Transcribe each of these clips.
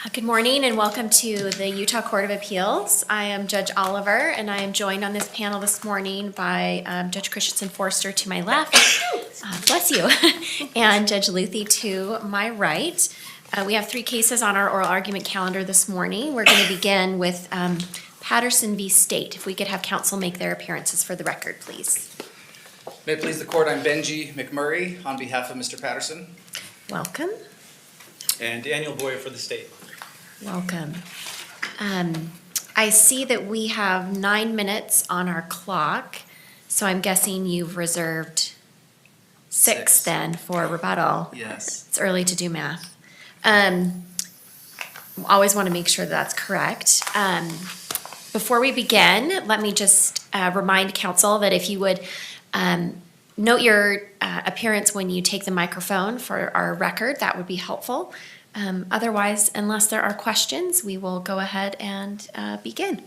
Good morning and welcome to the Utah Court of Appeals. I am Judge Oliver and I am joined on this panel this morning by Judge Christensen Forster to my left, bless you, and Judge Luthi to my right. We have three cases on our oral argument calendar this morning. We're going to begin with Patterson v. State. If we could have counsel make their appearances for the record, please. May it please the court, I'm Benji McMurray on behalf of Mr. Patterson. Welcome. And Daniel Boyer for the state. Welcome. I see that we have 9 minutes on our clock, so I'm guessing you've reserved six then for rebuttal. Yes. It's early to do math. Always want to make sure that's correct. Before we begin, let me just remind counsel that if you would note your appearance when you take the microphone for our record, that would be helpful. Otherwise, unless there are questions, we will go ahead and begin.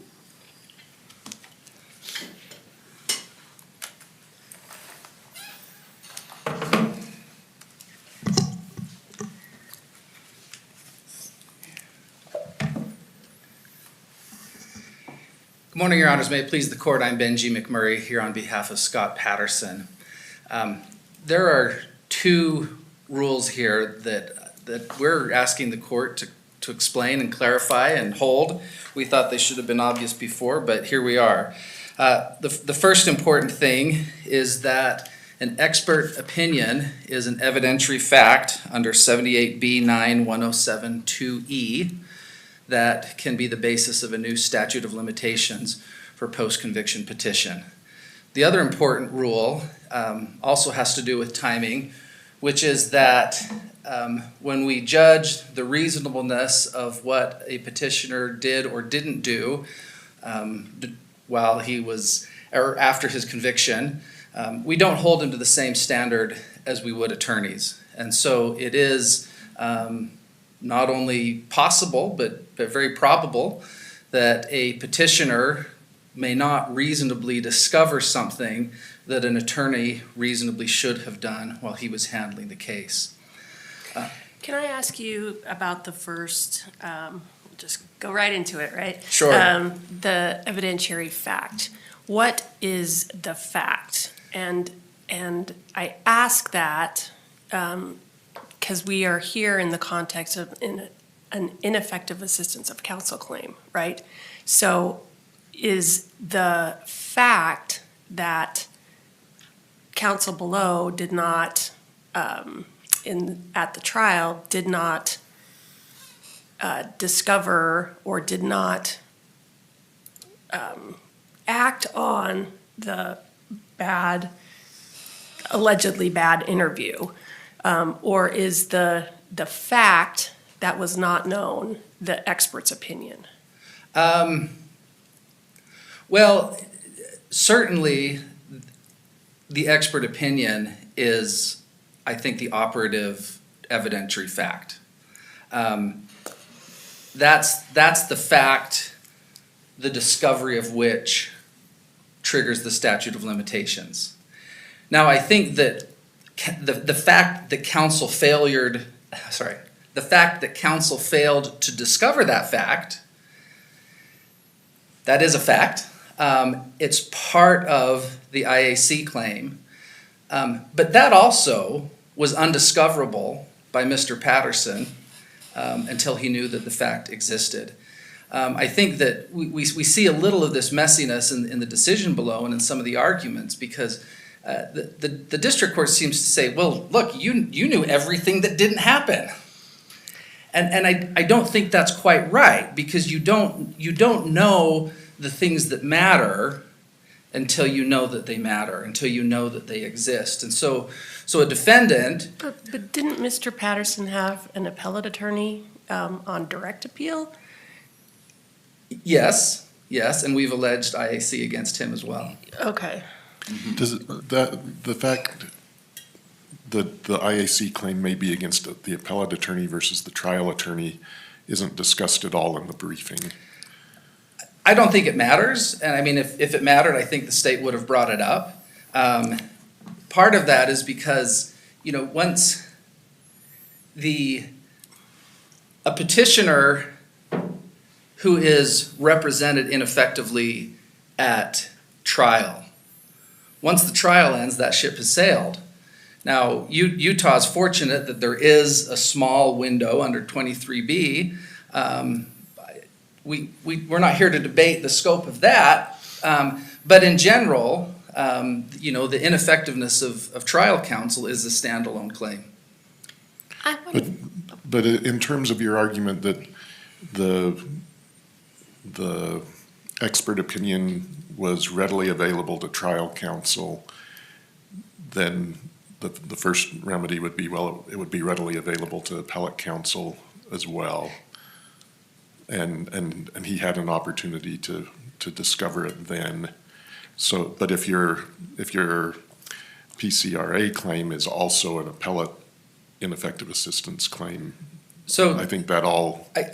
Good morning, Your Honors. May it please the court, I'm Benji McMurray here on behalf of Scott Patterson. There are two rules here that we're asking the court to explain and clarify and hold. We thought they should have been obvious before, but here we are. The first important thing is that an expert opinion is an evidentiary fact under 78B9-107-2E that can be the basis of a new statute of limitations for post-conviction petition. The other important rule also has to do with timing, which is that when we judge the reasonableness of what a petitioner did or didn't do while he was, or after his conviction, we don't hold him to the same standard as we would attorneys. And so it is not only possible, but very probable that a petitioner may not reasonably discover something that an attorney reasonably should have done while he was handling the case. Can I ask you about the first, just go right into it, right? Sure. The evidentiary fact. What is the fact? And I ask that because we are here in the context of an ineffective assistance of counsel claim, right? So is the fact that counsel below did not, at the trial, did not discover or did not act on the allegedly bad interview, or is the fact that was not known the expert's opinion? Well, certainly the expert opinion is, I think, the operative evidentiary fact. That's the fact, the discovery of which triggers the statute of limitations. Now, I think that the fact that counsel failed to discover that fact, that is a fact. It's part of the IAC claim. But that also was undiscoverable by Mr. Patterson until he knew that the fact existed. I think that we see a little of this messiness in the decision below and in some of the arguments because the district court seems to say, well, look, you knew everything that didn't happen. And I don't think that's quite right because you don't know the things that matter until you know that they matter, until you know that they exist. And so a defendant... But didn't Mr. Patterson have an appellate attorney on direct appeal? Yes, and we've alleged IAC against him as well. Okay. Does the fact that the IAC claim may be against the appellate attorney versus the trial attorney isn't discussed at all in the briefing? I don't think it matters, and I mean, if it mattered, I think the state would have brought it up. Part of that is because, once the a petitioner who is represented ineffectively at trial. Once the trial ends, that ship has sailed. Now, Utah is fortunate that there is a small window under 23B. We're not here to debate the scope of that, but in general, the ineffectiveness of trial counsel is a standalone claim. But in terms of your argument that the expert opinion was readily available to trial counsel, then the first remedy would be, well, it would be readily available to appellate counsel as well. And he had an opportunity to discover it then. So, but if your PCRA claim is also an appellate ineffective assistance claim, So I think that all I wrapped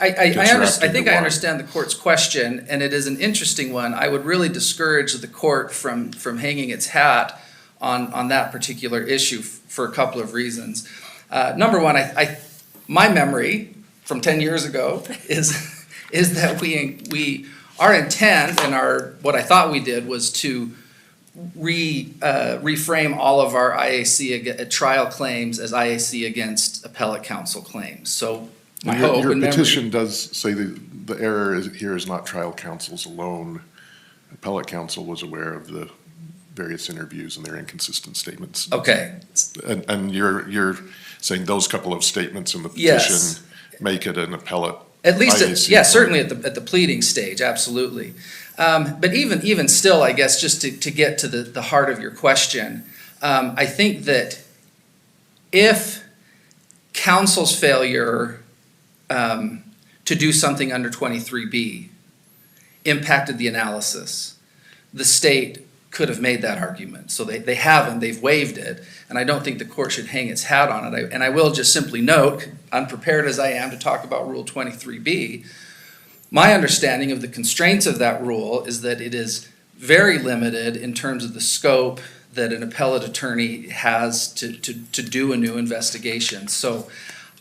think into I one. understand the court's question, and it is an interesting one. I would really discourage the court from hanging its hat on that particular issue for a couple of reasons. Number one, my memory from 10 years ago is that our intent and what I thought we did was to reframe all of our IAC trial claims as IAC against appellate counsel claims. So my hope Your and memory. petition does say the error here is not trial counsel's alone. Appellate counsel was aware of the various interviews and their inconsistent statements. Okay, And you're saying those couple of statements in the Yes. petition make it an appellate at least, IAC yeah, claim. certainly at the pleading stage, absolutely. But even still, I guess, just to get to the heart of your question, I think that if counsel's failure to do something under 23B impacted the analysis, the state could have made that argument. So they haven't, they've waived it, and I don't think the court should hang its hat on it. And I will just simply note, unprepared as I am to talk about Rule 23B, my understanding of the constraints of that rule is that it is very limited in terms of the scope that an appellate attorney has to do a new investigation. So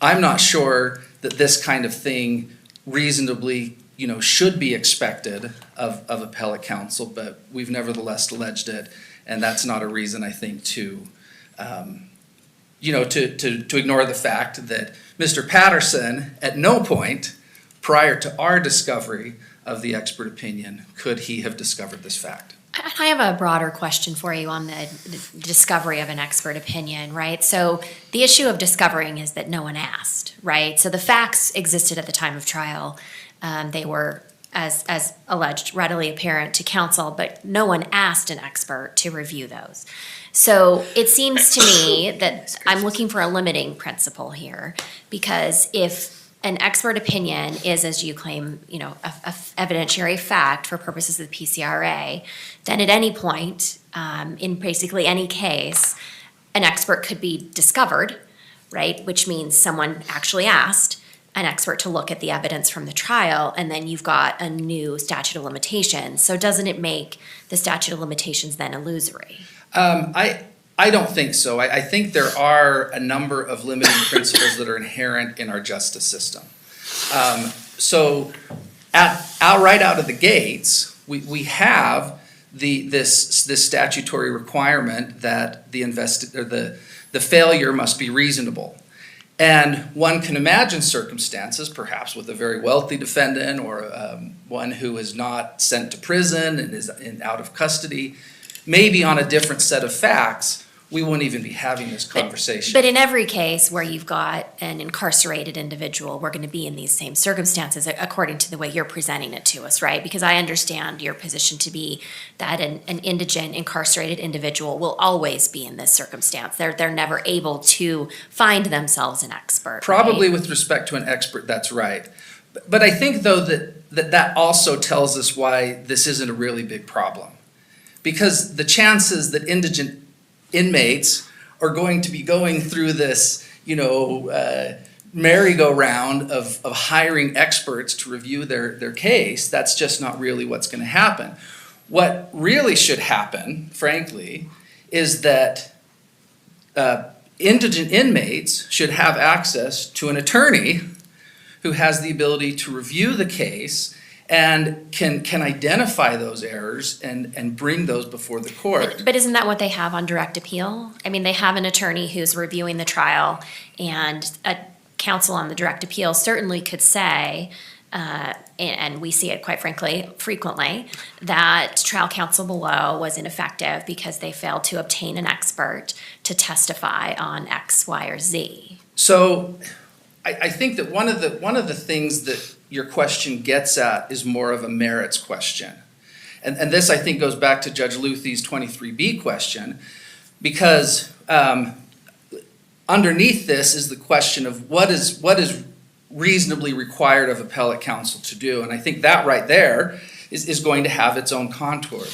I'm not sure that this kind of thing reasonably should be expected of appellate counsel, but we've nevertheless alleged it, and that's not a reason, I think, to ignore the fact that Mr. Patterson, at no point prior to our discovery of the expert opinion could he have discovered this fact. I have a broader question for you on the discovery of an expert opinion, right? So the issue of discovering is that no one asked, right? So the facts existed at the time of trial. They were, as alleged, readily apparent to counsel, but no one asked an expert to review those. So it seems to me that I'm looking for a limiting principle here, because if an expert opinion is, as you claim, a evidentiary fact for purposes of the PCRA, then at any point, in basically any case, an expert could be discovered, right? Which means someone actually asked an expert to look at the evidence from the trial, and then you've got a new statute of limitations. So doesn't it make the statute of limitations then illusory? I don't think so. I think there are a number of limiting principles that are inherent in our justice system. So right out of the gates, we have this statutory requirement that the failure must be reasonable. And one can imagine circumstances, perhaps with a very wealthy defendant or one who is not sent to prison and is out of custody, maybe on a different set of facts, we won't even be having this conversation. But in every case where you've got an incarcerated individual, we're going to be in these same circumstances according to the way you're presenting it to us, right? Because I understand your position to be that an indigent incarcerated individual will always be in this circumstance. They're never able to find themselves an expert. Probably right? with respect to an expert, that's right. But I think, though, that also tells us why this isn't a really big problem. Because the chances that indigent inmates are going to be going through this, merry-go-round of hiring experts to review their case, that's just not really what's going to happen. What really should happen, frankly, is that indigent inmates should have access to an attorney who has the ability to review the case and can identify those errors and bring those before the court. But isn't that what they have on direct appeal? I mean, they have an attorney who's reviewing the trial, and a counsel on the direct appeal certainly could say, and we see it quite frankly, frequently, that trial counsel below was ineffective because they failed to obtain an expert to testify on X, Y, or Z. So I think that one of the things that your question gets at is more of a merits question. And this, I think, goes back to Judge Luthie's 23B question, because underneath this is the question of what is reasonably required of appellate counsel to do. And I think that right there is going to have its own contour.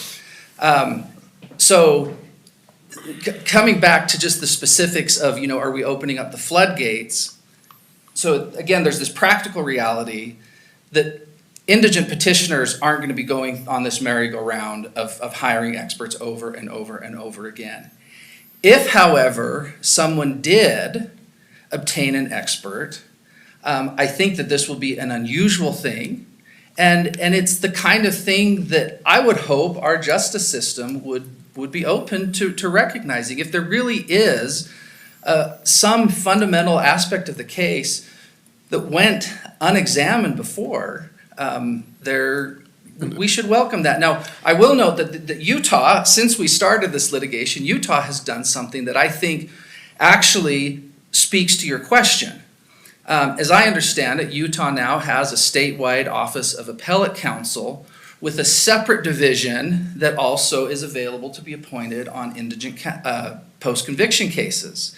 Coming back to just the specifics of, are we opening up the floodgates? So again, there's this practical reality that indigent petitioners aren't going to be going on this merry-go-round of hiring experts over and over and over again. If, however, someone did obtain an expert, I think that this will be an unusual thing, and it's the kind of thing that I would hope our justice system would be open to recognizing. If there really is some fundamental aspect of the case that went unexamined before, we should welcome that. Now, I will note that Utah, since we started this litigation, Utah has done something that I think actually speaks to your question. As I understand it, Utah now has a statewide Office of Appellate Counsel with a separate division that also is available to be appointed on indigent post-conviction cases.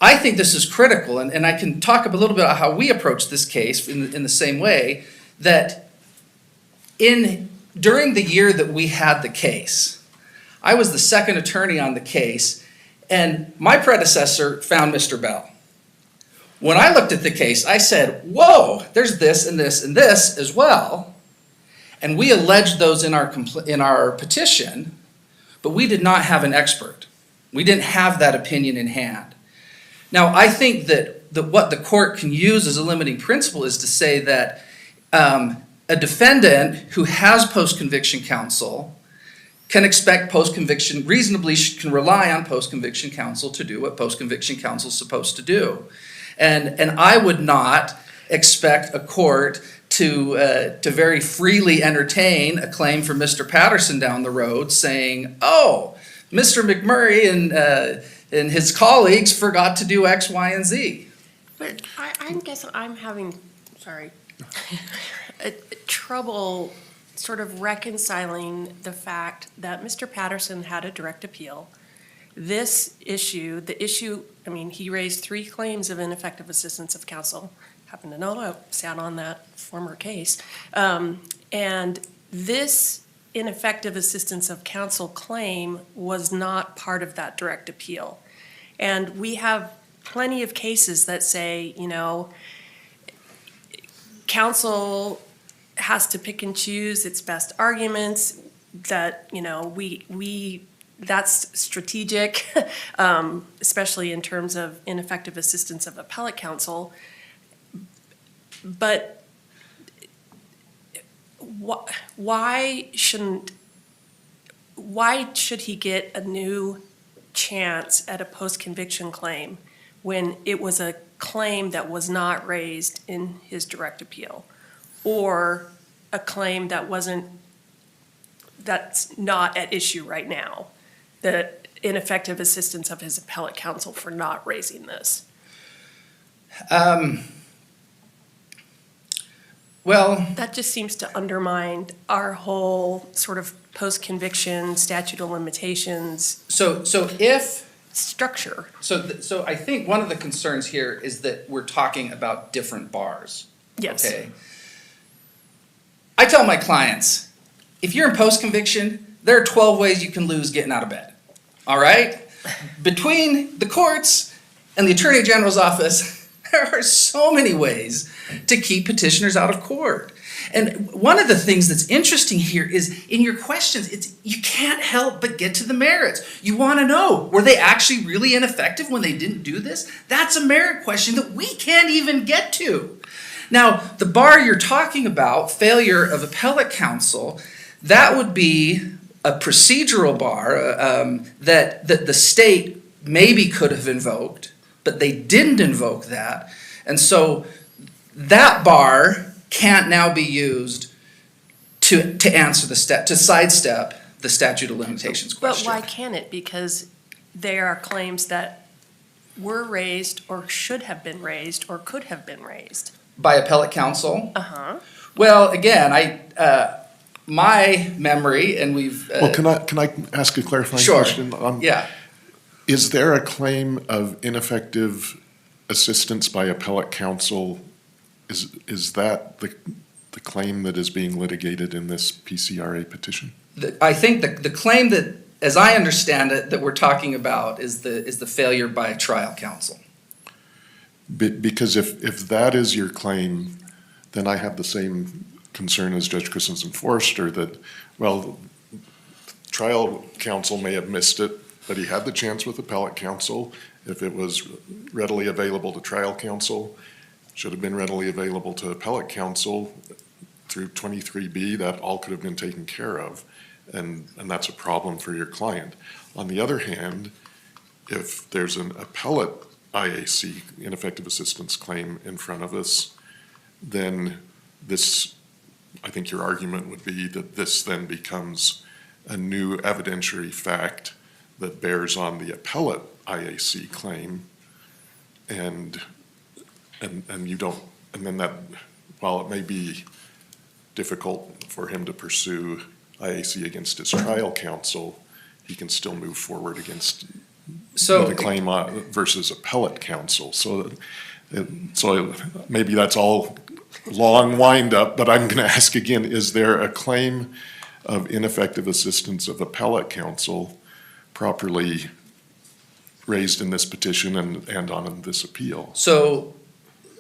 I think this is critical, and I can talk a little bit about how we approach this case in the same way, that during the year that we had the case, I was the second attorney on the case, and my predecessor found Mr. Bell. When I looked at the case, I said, whoa, there's this and this and this as well. And we alleged those in our petition, but we did not have an expert. We didn't have that opinion in hand. Now, I think that what the court can use as a limiting principle is to say that a defendant who has post-conviction counsel can expect post-conviction, reasonably can rely on post-conviction counsel to do what post-conviction counsel is supposed to do. And I would not expect a court to very freely entertain a claim from Mr. Patterson down the road saying, oh, Mr. McMurray and his colleagues forgot to do X, Y, and Z. But I guess I'm having, trouble sort of reconciling the fact that Mr. Patterson had a direct appeal. This issue, he raised 3 claims of ineffective assistance of counsel. Happen to know I sat on that former case. And this ineffective assistance of counsel claim was not part of that direct appeal. And we have plenty of cases that say, counsel has to pick and choose its best arguments, that, that's strategic, especially in terms of ineffective assistance of appellate counsel. But why should he get a new chance at a post-conviction claim when it was a claim that was not raised in his direct appeal, or a claim that's not at issue right now, the ineffective assistance of his appellate counsel for not raising this? Well, that just seems to undermine our whole sort of post-conviction statute of limitations structure. So I think one of the concerns here is that we're talking about different bars. Yes. Okay. I tell my clients, if you're in post-conviction, there are 12 ways you can lose getting out of bed. All right? Between the courts and the Attorney General's office, there are so many ways to keep petitioners out of court. And one of the things that's interesting here is in your questions, you can't help but get to the merits. You want to know, were they actually really ineffective when they didn't do this? That's a merit question that we can't even get to. Now, the bar you're talking about, failure of appellate counsel, that would be a procedural bar that the state maybe could have invoked, but they didn't invoke that. And so that bar can't now be used to answer to sidestep the statute of limitations But question. why can't it? Because there are claims that were raised or should have been raised or could have been raised. By appellate counsel? Uh-huh. Well, again, my memory, and we've. Well, can I ask a clarifying Sure. question? Yeah. Is there a claim of ineffective assistance by appellate counsel? Is that the claim that is being litigated in this PCRA petition? I think the claim that, as I understand it, that we're talking about is the failure by trial counsel. Because if that is your claim, then I have the same concern as Judge Christensen Forrester that, well, trial counsel may have missed it, but he had the chance with appellate counsel. If it was readily available to trial counsel, should have been readily available to appellate counsel through 23B, that all could have been taken care of. And that's a problem for your client. On the other hand, if there's an appellate IAC, ineffective assistance claim in front of us, then this, I think your argument would be that this then becomes a new evidentiary fact that bears on the appellate IAC claim. And you don't, and then that, while it may be difficult for him to pursue IAC against his trial counsel, he can still move forward against the claim versus appellate counsel. So maybe that's all long wind up, but I'm going to ask again, is there a claim of ineffective assistance of appellate counsel properly raised in this petition and on this appeal? So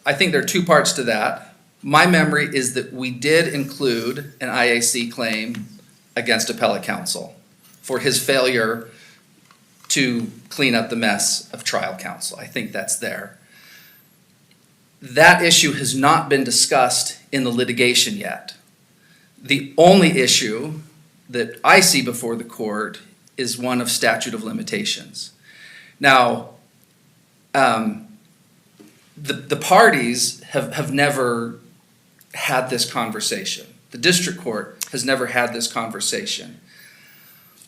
I think there are two parts to that. My memory is that we did include an IAC claim against appellate counsel for his failure to clean up the mess of trial counsel. I think that's there. That issue has not been discussed in the litigation yet. The only issue that I see before the court is one of statute of limitations. Now, the parties have never had this conversation. The district court has never had this conversation.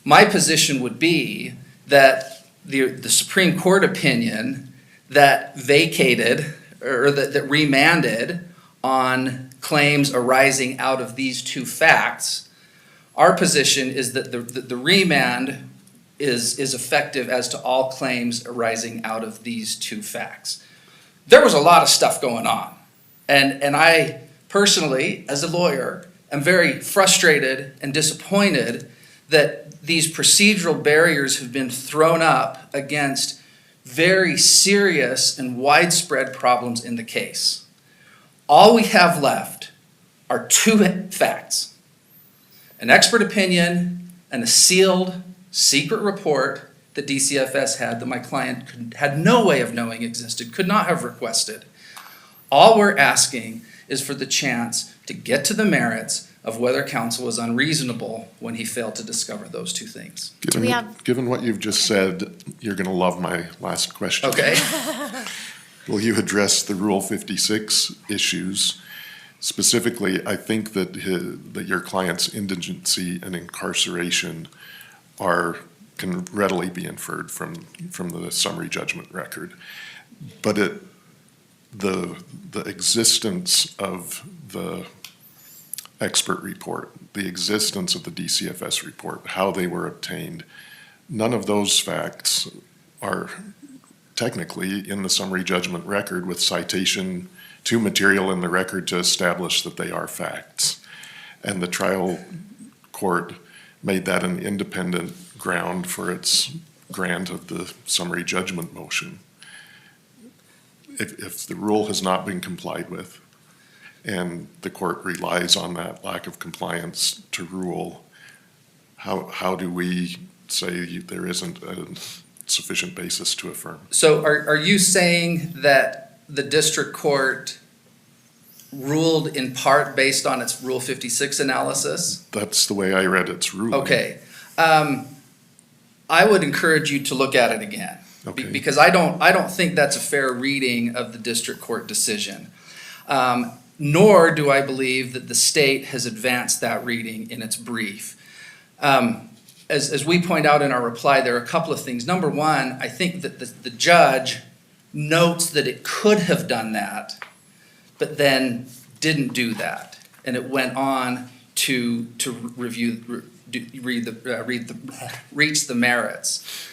My position would be that the Supreme Court opinion that vacated or that remanded on claims arising out of these two facts, our position is that the remand is effective as to all claims arising out of these two facts. There was a lot of stuff going on, and I personally, as a lawyer, am very frustrated and disappointed that these procedural barriers have been thrown up against very serious and widespread problems in the case. All we have left are two facts: an expert opinion and a sealed, secret report that DCFS had that my client had no way of knowing existed, could not have requested. All we're asking is for the chance to get to the merits of whether counsel was unreasonable when he failed to discover those two things. Given what you've just said, you're going to love my last question. Okay? Will you address the Rule 56 issues? Specifically, I think that your client's indigency and incarceration can readily be inferred from the summary judgment record. But the existence of the expert report, the existence of the DCFS report, how they were obtained, none of those facts are technically in the summary judgment record with citation to material in the record to establish that they are facts. And the trial court made that an independent ground for its grant of the summary judgment motion. If the rule has not been complied with, and the court relies on that lack of compliance to rule, how do we say there isn't a sufficient basis to affirm? So are you saying that the district court ruled in part based on its Rule 56 analysis. That's the way I read its ruling. Okay. I would encourage you to look at it again. Okay. Because I don't think that's a fair reading of the district court decision. Nor do I believe that the state has advanced that reading in its brief. As we point out in our reply, there are a couple of things. Number one, I think that the judge notes that it could have done that, but then didn't do that. And it went on to reach the merits.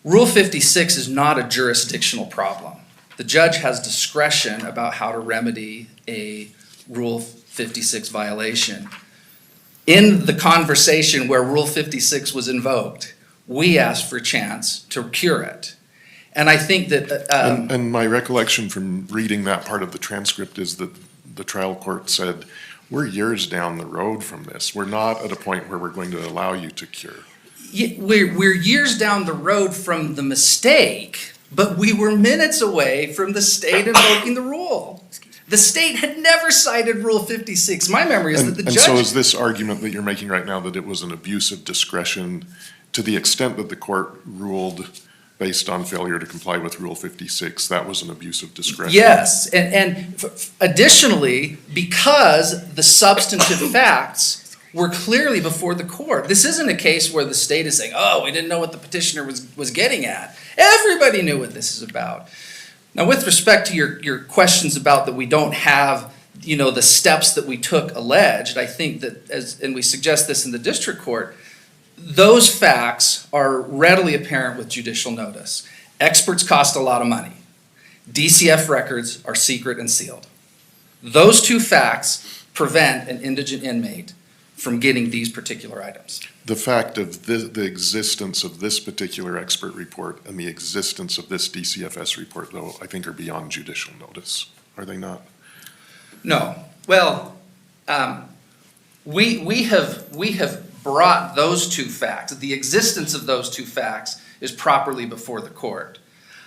Rule 56 is not a jurisdictional problem. The judge has discretion about how to remedy a Rule 56 violation. In the conversation where Rule 56 was invoked, we asked for a chance to cure it. And I think that And my recollection from reading that part of the transcript is that the trial court said, we're years down the road from this. We're not at a point where we're going to allow you to cure. we're years down the road from the mistake, but we were minutes away from the state invoking the rule. The state had never cited Rule 56. My memory is that the And so judge, is this argument that you're making right now that it was an abuse of discretion to the extent that the court ruled based on failure to comply with Rule 56, that was an abuse of discretion? yes, and additionally, because the substantive facts were clearly before the court. This isn't a case where the state is saying, oh, we didn't know what the petitioner was getting at. Everybody knew what this is about. Now, with respect to your questions about that we don't have, the steps that we took alleged, I think that, and we suggest this in the district court, those facts are readily apparent with judicial notice. Experts cost a lot of money. DCF records are secret and sealed. Those two facts prevent an indigent inmate from getting these particular items. The fact of the existence of this particular expert report and the existence of this DCFS report, though, I think are beyond judicial notice, are they not? No. Well, we have brought those two facts. The existence of those two facts is properly before the court.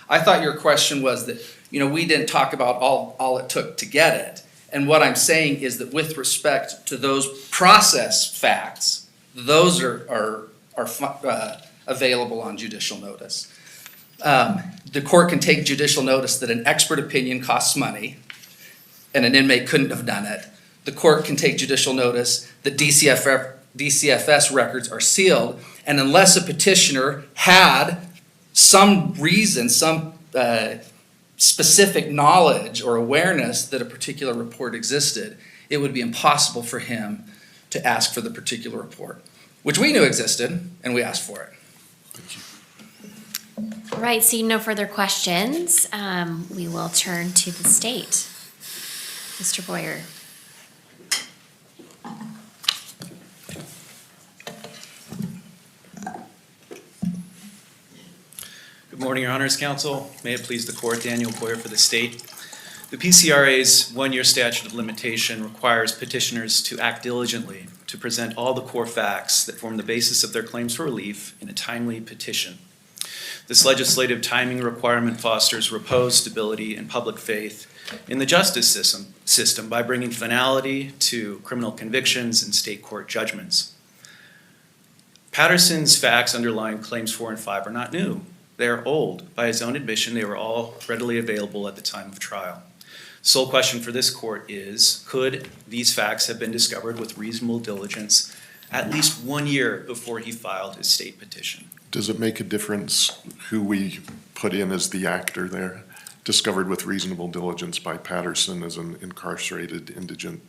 I thought your question was that, we didn't talk about all it took to get it. And what I'm saying is that with respect to those process facts, those are available on judicial notice. The court can take judicial notice that an expert opinion costs money and an inmate couldn't have done it. The court can take judicial notice that DCFS records are sealed, and unless a petitioner had some reason, some specific knowledge or awareness that a particular report existed, it would be impossible for him to ask for the particular report, which we knew existed, and we asked for it. All right, seeing no further questions, we will turn to the state. Mr. Boyer. Good morning, Your Honors Counsel. May it please the court, Daniel Boyer for the state. The PCRA's one-year statute of limitation requires petitioners to act diligently to present all the core facts that form the basis of their claims for relief in a timely petition. This legislative timing requirement fosters repose, stability, and public faith in the justice system by bringing finality to criminal convictions and state court judgments. Patterson's facts underlying claims 4 and 5 are not new. They are old. By his own admission, they were all readily available at the time of trial. The sole question for this court is, could these facts have been discovered with reasonable diligence at least 1 year before he filed his state petition? Does it make a difference who we put in as the actor there? Discovered with reasonable diligence by Patterson as an incarcerated indigent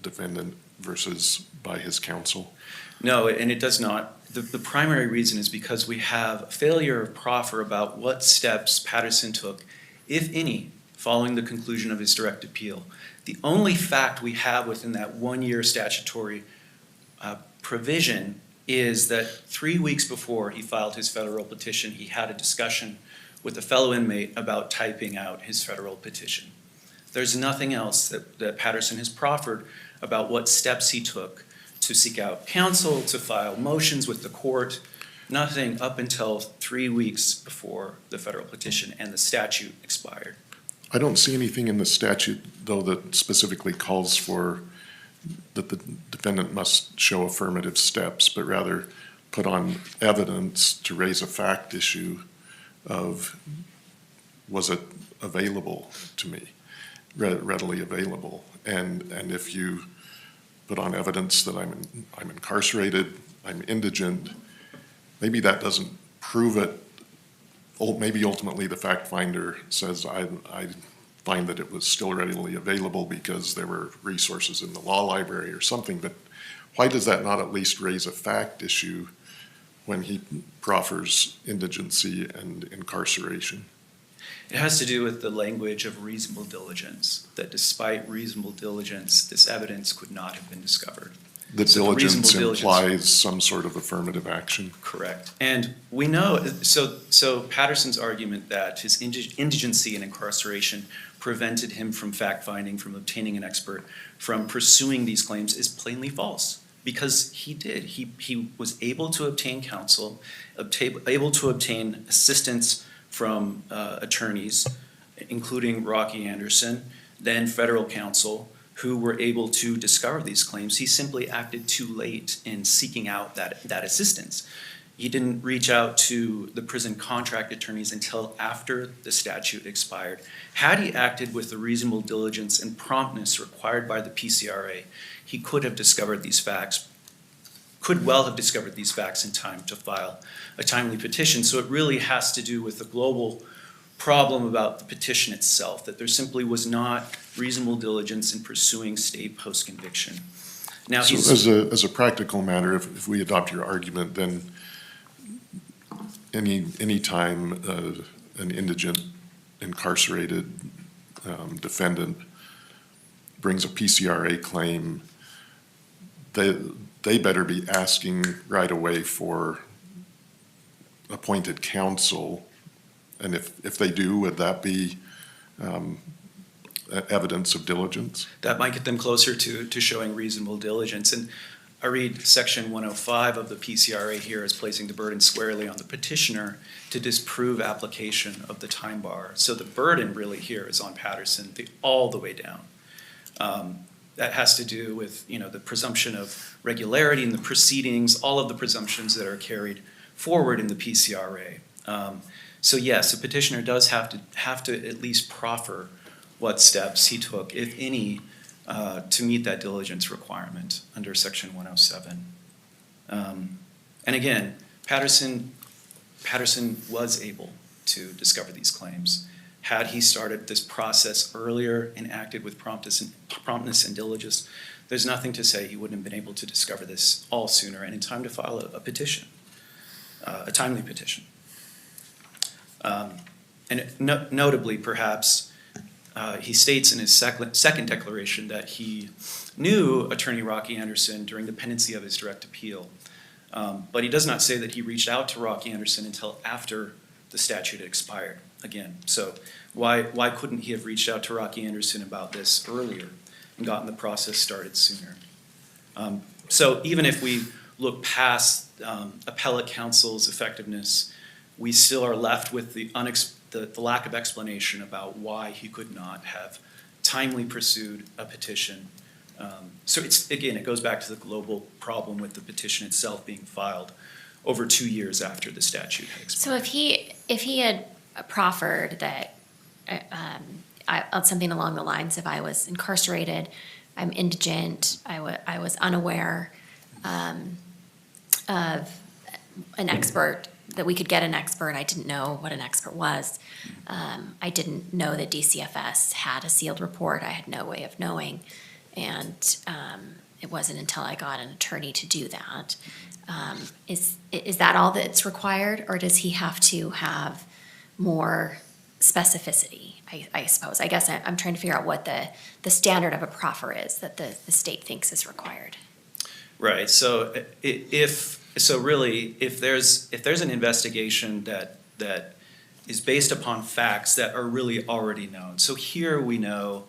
defendant versus by his counsel? No, and it does not. The primary reason is because we have a failure of proffer about what steps Patterson took, if any, following the conclusion of his direct appeal. The only fact we have within that 1 year statutory provision is that 3 weeks before he filed his federal petition, he had a discussion with a fellow inmate about typing out his federal petition. There's nothing else that Patterson has proffered about what steps he took to seek out counsel, to file motions with the court, nothing up until 3 weeks before the federal petition and the statute expired. I don't see anything in the statute, though, that specifically calls for that the defendant must show affirmative steps, but rather put on evidence to raise a fact issue of, was it available to me, readily available? And if you put on evidence that I'm incarcerated, I'm indigent, maybe that doesn't prove it. Maybe ultimately the fact finder says, I find that it was still readily available because there were resources in the law library or something, but why does that not at least raise a fact issue when he proffers indigency and incarceration? It has to do with the language of reasonable diligence, that despite reasonable diligence, this evidence could not have been discovered. The So diligence reasonable diligence- implies some sort of affirmative action. Correct. And we know, so Patterson's argument that his indigency and incarceration prevented him from fact-finding, from obtaining an expert, from pursuing these claims is plainly false. Because he did. He was able to obtain counsel, able to obtain assistance from attorneys, including Rocky Anderson, then federal counsel, who were able to discover these claims. He simply acted too late in seeking out that assistance. He didn't reach out to the prison contract attorneys until after the statute expired. Had he acted with the reasonable diligence and promptness required by the PCRA, he could have discovered these facts, could well have discovered these facts in time to file a timely petition. So it really has to do with the global problem about the petition itself, that there simply was not reasonable diligence in pursuing state post-conviction. Now, So as a practical matter, if we adopt your argument, then any time an indigent incarcerated defendant brings a PCRA claim, they better be asking right away for appointed counsel. And if they do, would that be evidence of diligence? that might get them closer to showing reasonable diligence. And I read section 105 of the PCRA here as placing the burden squarely on the petitioner to disprove application of the time bar. So the burden really here is on Patterson all the way down. That has to do with, the presumption of regularity in the proceedings, all of the presumptions that are carried forward in the PCRA. So yes, a petitioner does have to at least proffer what steps he took, if any, to meet that diligence requirement under section 107. And again, Patterson was able to discover these claims. Had he started this process earlier and acted with promptness and diligence, there's nothing to say he wouldn't have been able to discover this all sooner and in time to file a petition, a timely petition. And notably, perhaps, he states in his second declaration that he knew Attorney Rocky Anderson during the pendency of his direct appeal. But he does not say that he reached out to Rocky Anderson until after the statute had expired again. So why couldn't he have reached out to Rocky Anderson about this earlier and gotten the process started sooner? So even if we look past appellate counsel's effectiveness, we still are left with the lack of explanation about why he could not have timely pursued a petition. So it goes back to the global problem with the petition itself being filed over 2 years after the statute had expired. So if he had proffered that something along the lines of, I was incarcerated, I'm indigent, I was unaware of an expert, that we could get an expert. I didn't know what an expert was. I didn't know that DCFS had a sealed report. I had no way of knowing. And it wasn't until I got an attorney to do that. Is that all that's required, or does he have to have more specificity, I suppose? I guess I'm trying to figure out what the standard of a proffer is that the state thinks is required. Right. So if there's an investigation that is based upon facts that are really already known. So here we know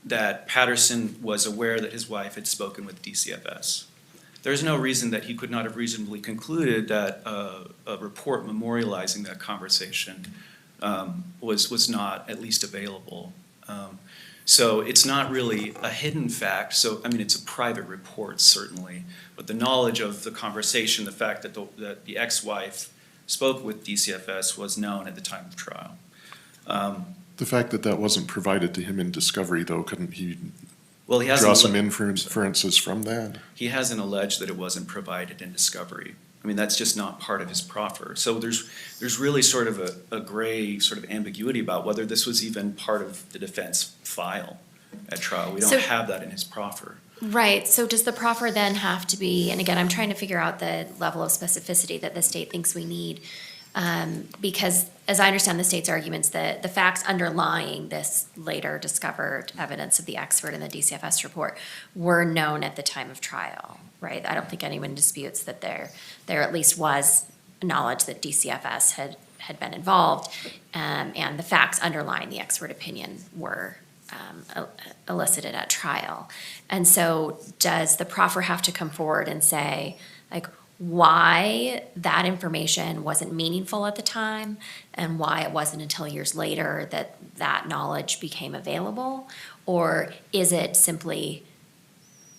that Patterson was aware that his wife had spoken with DCFS. There's no reason that he could not have reasonably concluded that a report memorializing that conversation was not at least available So it's not really a hidden fact. So, I mean, it's a private report, certainly. But the knowledge of the conversation, the fact that the ex-wife spoke with DCFS was known at the time of trial. The fact that that wasn't provided to him in discovery, though, couldn't he Well, he hasn't. draw some inferences from that? He hasn't alleged that it wasn't provided in discovery. I mean, that's just not part of his proffer. So there's really sort of a gray sort of ambiguity about whether this was even part of the defense file at trial. We So- don't have that in his proffer. Right, so does the proffer then have to be, and again, I'm trying to figure out the level of specificity that the state thinks we need. Because as I understand the state's arguments, the facts underlying this later discovered evidence of the expert in the DCFS report were known at the time of trial, right? I don't think anyone disputes that there at least was knowledge that DCFS had been involved, and the facts underlying the expert opinion were elicited at trial. And so does the proffer have to come forward and say, like, why that information wasn't meaningful at the time and why it wasn't until years later that that knowledge became available? Or is it simply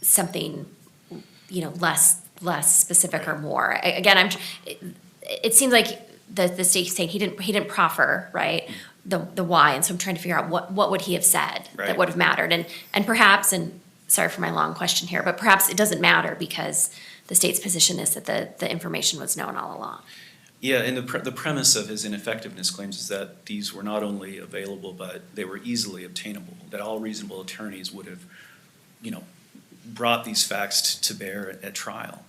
something, less specific or more? Again, it seems like the state's saying he didn't proffer, right? The why, and so I'm trying to figure out what would he have said that Right. would have mattered, and perhaps, and sorry for my long question here, but perhaps it doesn't matter because the state's position is that the information was known all along. Yeah, and the premise of his ineffectiveness claims is that these were not only available, but they were easily obtainable, that all reasonable attorneys would have, brought these facts to bear at trial.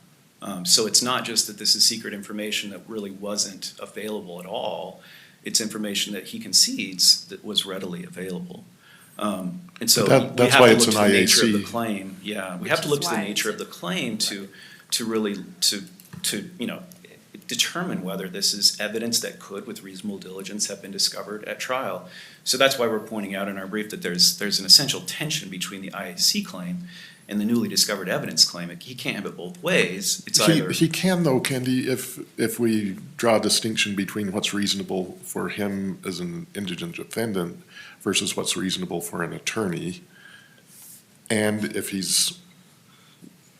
So it's not just that this is secret information that really wasn't available at all. It's information that he concedes that was readily available. And so But we that's have why to it's look to an the nature of the IAC. claim. Yeah, we Which have to look is to the why nature of the it's- claim to really determine whether this is evidence that could, with reasonable diligence, have been discovered at trial. So that's why we're pointing out in our brief that there's an essential tension between the IAC claim and the newly discovered evidence claim. He can't have it both ways. It's either. He can though, Candy, if we draw a distinction between what's reasonable for him as an indigent defendant versus what's reasonable for an attorney, and if he's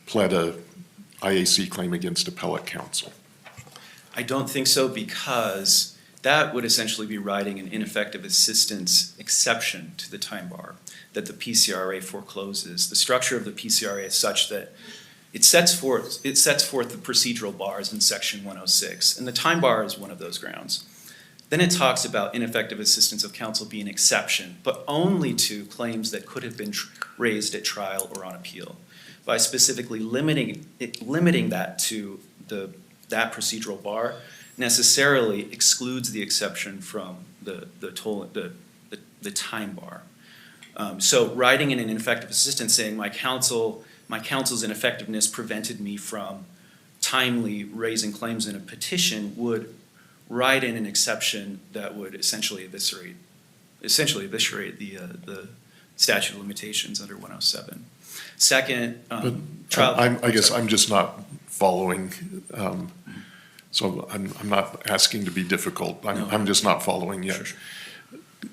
pled a IAC claim against appellate counsel. I don't think so, because that would essentially be writing an ineffective assistance exception to the time bar that the PCRA forecloses. The structure of the PCRA is such that it sets forth the procedural bars in section 106, and the time bar is one of those grounds. Then it talks about ineffective assistance of counsel being an exception, but only to claims that could have been raised at trial or on appeal. By specifically limiting that to that procedural bar necessarily excludes the exception from the time bar. So writing in an ineffective assistance saying my counsel's ineffectiveness prevented me from timely raising claims in a petition would write in an exception that would essentially eviscerate the statute of limitations under 107. Second, trial. I guess I'm just not following, so I'm not asking to be difficult, I'm just not following yet.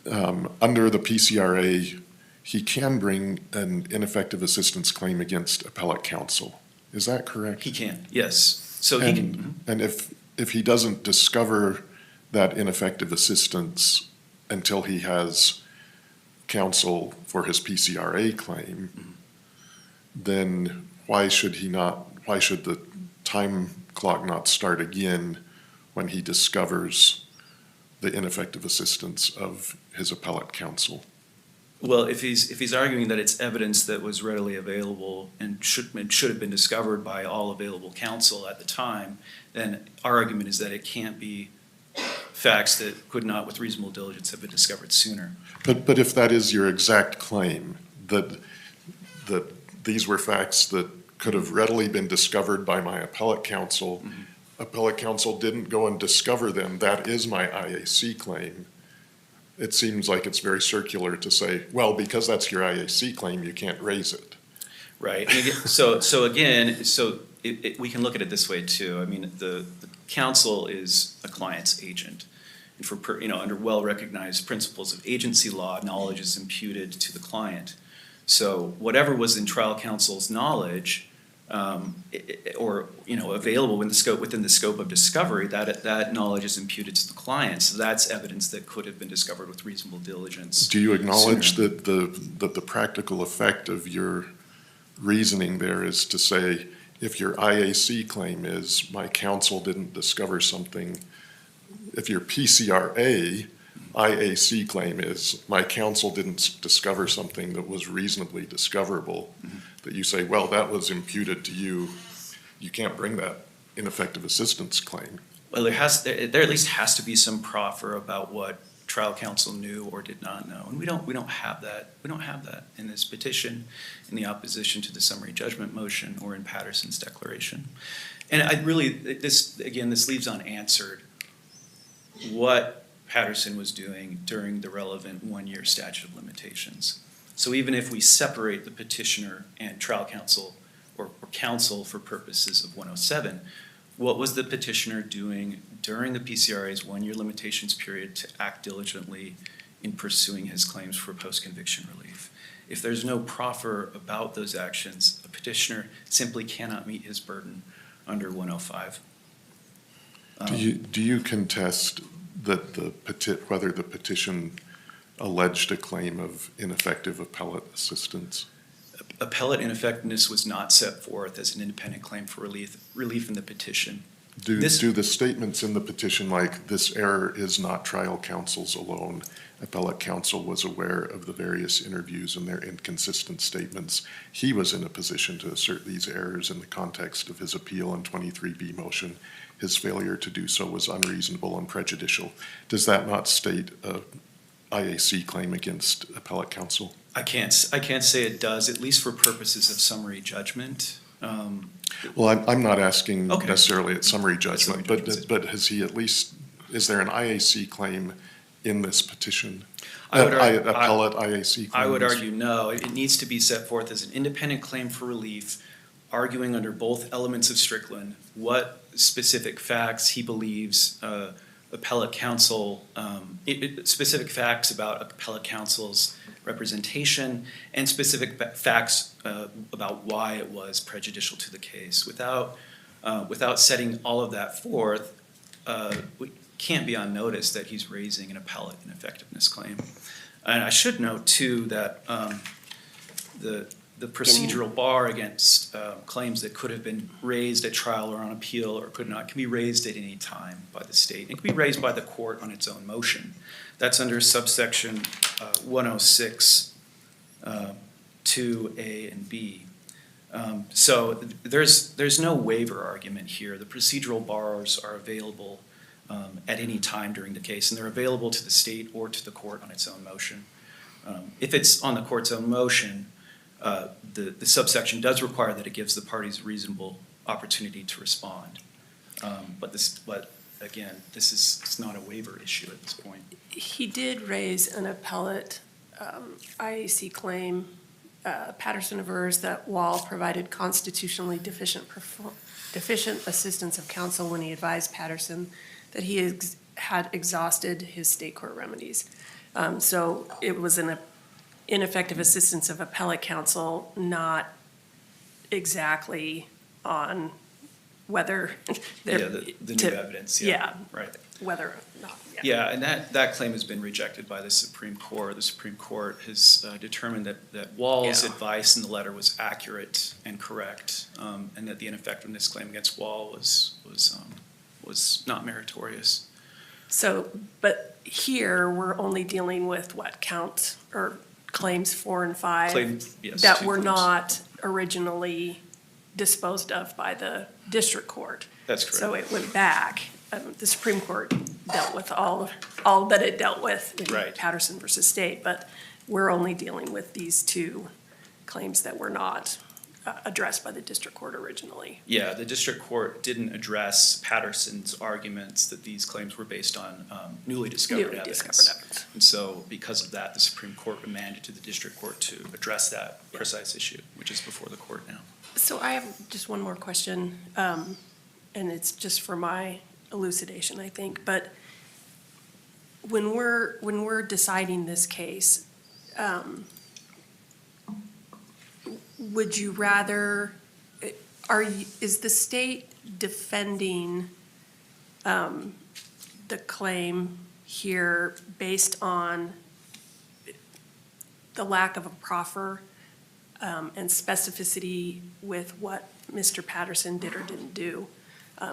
Under the PCRA, he can bring an ineffective assistance claim against appellate counsel. Is that correct? He can, yes. So he can. And if he doesn't discover that ineffective assistance until he has counsel for his PCRA claim, then why should the time clock not start again when he discovers the ineffective assistance of his appellate counsel? Well, if he's arguing that it's evidence that was readily available and should have been discovered by all available counsel at the time, then our argument is that it can't be facts that could not, with reasonable diligence, have been discovered sooner. But if that is your exact claim, that these were facts that could have readily been discovered by my appellate counsel, appellate counsel didn't go and discover them, that is my IAC claim. It seems like it's very circular to say, well, because that's your IAC claim, you can't raise it. Right. And again, we can look at it this way too. I mean, the counsel is a client's agent. And under well-recognized principles of agency law, knowledge is imputed to the client. So whatever was in trial counsel's knowledge, or available within the scope of discovery, that knowledge is imputed to the client. So that's evidence that could have been discovered with reasonable diligence. Do you acknowledge sooner. that the practical effect of your reasoning there is to say, if your IAC claim is my counsel didn't discover something, if your PCRA IAC claim is my counsel didn't discover something that was reasonably discoverable, that you say, well, that was imputed to you, you can't bring that ineffective assistance claim? Well, there at least has to be some proffer about what trial counsel knew or did not know, and we don't have that. We don't have that in this petition, in the opposition to the summary judgment motion, or in Patterson's declaration. And this leaves unanswered what Patterson was doing during the relevant one-year statute of limitations. So even if we separate the petitioner and trial counsel, or counsel for purposes of 107, what was the petitioner doing during the PCRA's one-year limitations period to act diligently in pursuing his claims for post-conviction relief? If there's no proffer about those actions, a petitioner simply cannot meet his burden under 105. Do you contest that whether the petition alleged a claim of ineffective appellate assistance? Appellate ineffectiveness was not set forth as an independent claim for relief in the petition. Do the statements in the petition, like, this error is not trial counsel's alone, appellate counsel was aware of the various interviews and their inconsistent statements, he was in a position to assert these errors in the context of his appeal on 23B motion, his failure to do so was unreasonable and prejudicial, does that not state a IAC claim against appellate counsel? I can't say it does, at least for purposes of summary judgment. Well, I'm not asking Okay. necessarily at summary judgment, Summary judgment. but has he at least, is there an IAC claim in this petition? Appellate IAC claim? I would argue no. It needs to be set forth as an independent claim for relief, arguing under both elements of Strickland what specific facts he believes appellate counsel, specific facts about appellate counsel's representation, and specific facts about why it was prejudicial to the case. Without setting all of that forth, we can't be on notice that he's raising an appellate ineffectiveness claim. And I should note too that the procedural bar against claims that could have been raised at trial or on appeal or could not can be raised at any time by the state. It can be raised by the court on its own motion. That's under subsection 106, 2A and B. So there's no waiver argument here. The procedural bars are available at any time during the case, and they're available to the state or to the court on its own motion. If it's on the court's own motion, the subsection does require that it gives the parties a reasonable opportunity to respond. But again, it's not a waiver issue at this point. He did raise an appellate IAC claim. Patterson avers that Wall provided constitutionally deficient assistance of counsel when he advised Patterson that he had exhausted his state court remedies. So it was an ineffective assistance of appellate counsel, not exactly on whether The new evidence, yeah. Right. whether or not. Yeah, and that claim has been rejected by the Supreme Court. The Supreme Court has determined that Wall's advice in the letter was accurate and correct, and that the ineffectiveness claim against Wall was not meritorious. So, but here, we're only dealing with what counts, or claims 4 and 5? Yes, that two were claims. not originally disposed of by the district court. That's correct. So it went back. The Supreme Court dealt with all that it dealt with in Right. Patterson versus State, but we're only dealing with these two claims that were not addressed by the district court originally. Yeah, the district court didn't address Patterson's arguments that these claims were based on newly discovered evidence. And so because of that, the Supreme Court remanded to the district court to address that precise issue, which is before the court now. So I have just one more question, and it's just for my elucidation, I think, but when we're deciding this case, would you rather, is the state defending the claim here based on the lack of a proffer and specificity with what Mr. Patterson did or didn't do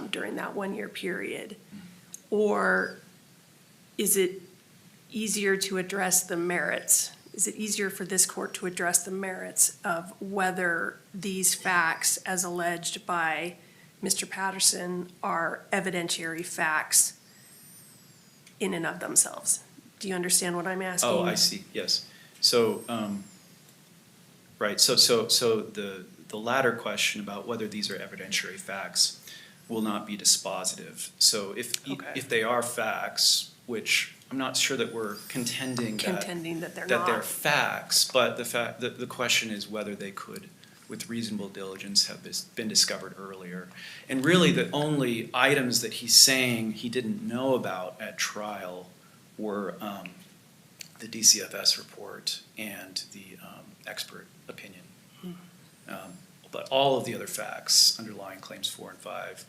during that 1-year period? Or is it easier to address the merits? Is it easier for this court to address the merits of whether these facts, as alleged by Mr. Patterson, are evidentiary facts in and of themselves? Do you understand what I'm asking? Oh, I see, yes. So, right, so the latter question about whether these are evidentiary facts will not be dispositive. So if they are facts, which I'm not sure that we're contending That they're that not. they're facts, but the question is whether they could, with reasonable diligence, have been discovered earlier. And really, the only items that he's saying he didn't know about at trial were the DCFS report and the expert opinion. But all of the other facts underlying claims 4 and 5,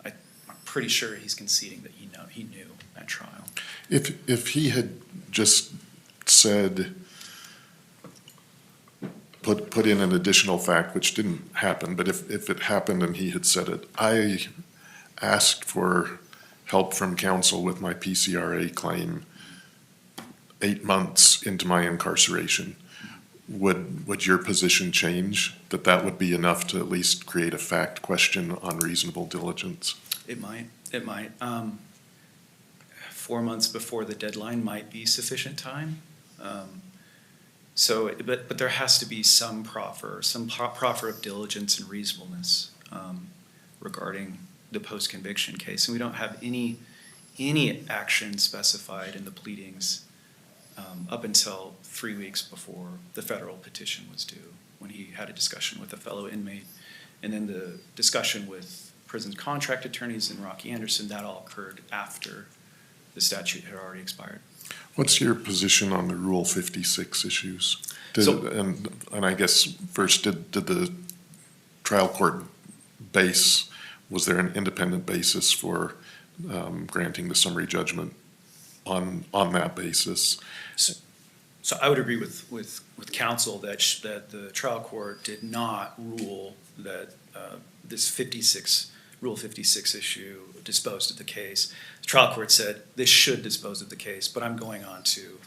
I'm pretty sure he's conceding that he knew at trial. If he had just said, put in an additional fact, which didn't happen, but if it happened and he had said it, I asked for help from counsel with my PCRA claim 8 months into my incarceration, would your position change? That would be enough to at least create a fact question on reasonable diligence? It might. 4 months before the deadline might be sufficient time. But there has to be some proffer of diligence and reasonableness regarding the post-conviction case. And we don't have any action specified in the pleadings up until 3 weeks before the federal petition was due, when he had a discussion with a fellow inmate. And then the discussion with prison contract attorneys and Rocky Anderson, that all occurred after the statute had already expired. What's your position on the Rule 56 issues? And I guess first, did the trial court was there an independent basis for granting the summary judgment on that basis? So I would agree with counsel that the trial court did not rule that this Rule 56 issue disposed of the case. The trial court said this should dispose of the case, but I'm going on to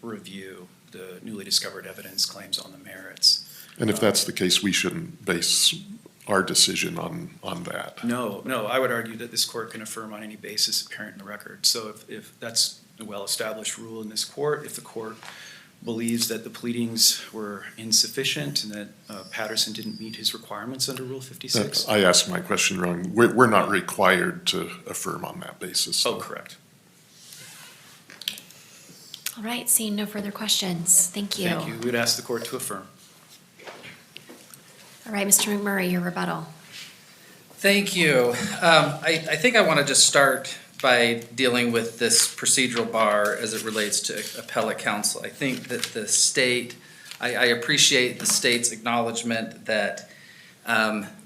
review the newly discovered evidence claims on the merits. And if that's the case, we shouldn't base our decision on that. No, I would argue that this court can affirm on any basis apparent in the record. So if that's a well-established rule in this court, if the court believes that the pleadings were insufficient and that Patterson didn't meet his requirements under Rule 56. I asked my question wrong. We're not required to affirm on that basis. Oh, correct. All right, seeing no further questions. Thank you. Thank you. We'd ask the court to affirm. All right, Mr. McMurray, your rebuttal. Thank you. I think I want to just start by dealing with this procedural bar as it relates to appellate counsel. I think that the state, I appreciate the state's acknowledgement that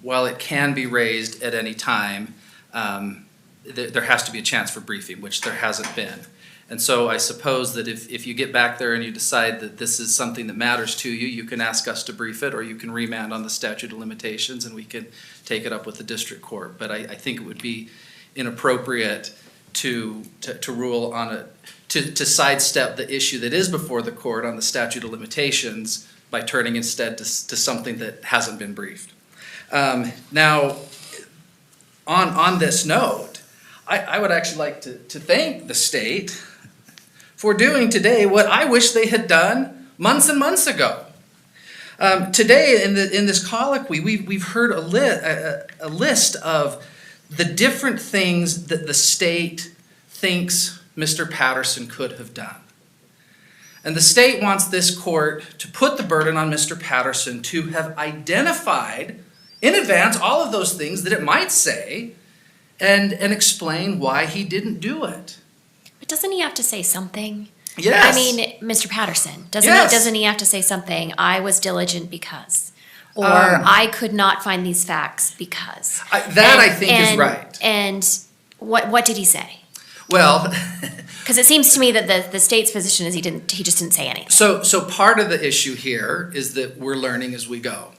while it can be raised at any time, there has to be a chance for briefing, which there hasn't been. And so I suppose that if you get back there and you decide that this is something that matters to you, you can ask us to brief it, or you can remand on the statute of limitations and we can take it up with the district court. But I think it would be inappropriate to rule on it, to sidestep the issue that is before the court on the statute of limitations by turning instead to something that hasn't been briefed. Now, on this note, I would actually like to thank the state for doing today what I wish they had done months and months ago. Today, in this colloquy, we've heard a list of the different things that the state thinks Mr. Patterson could have done. And the state wants this court to put the burden on Mr. Patterson to have identified in advance all of those things that it might say and explain why he didn't do it. But doesn't he have to say something? Yes. I mean, Mr. Patterson, Yes. doesn't he have to say something? I was diligent because, or I could not find these facts because. I think is right. And what did he say? Well, Because it seems to me that the state's position is he just didn't say anything. so part of the issue here is that we're learning as we go.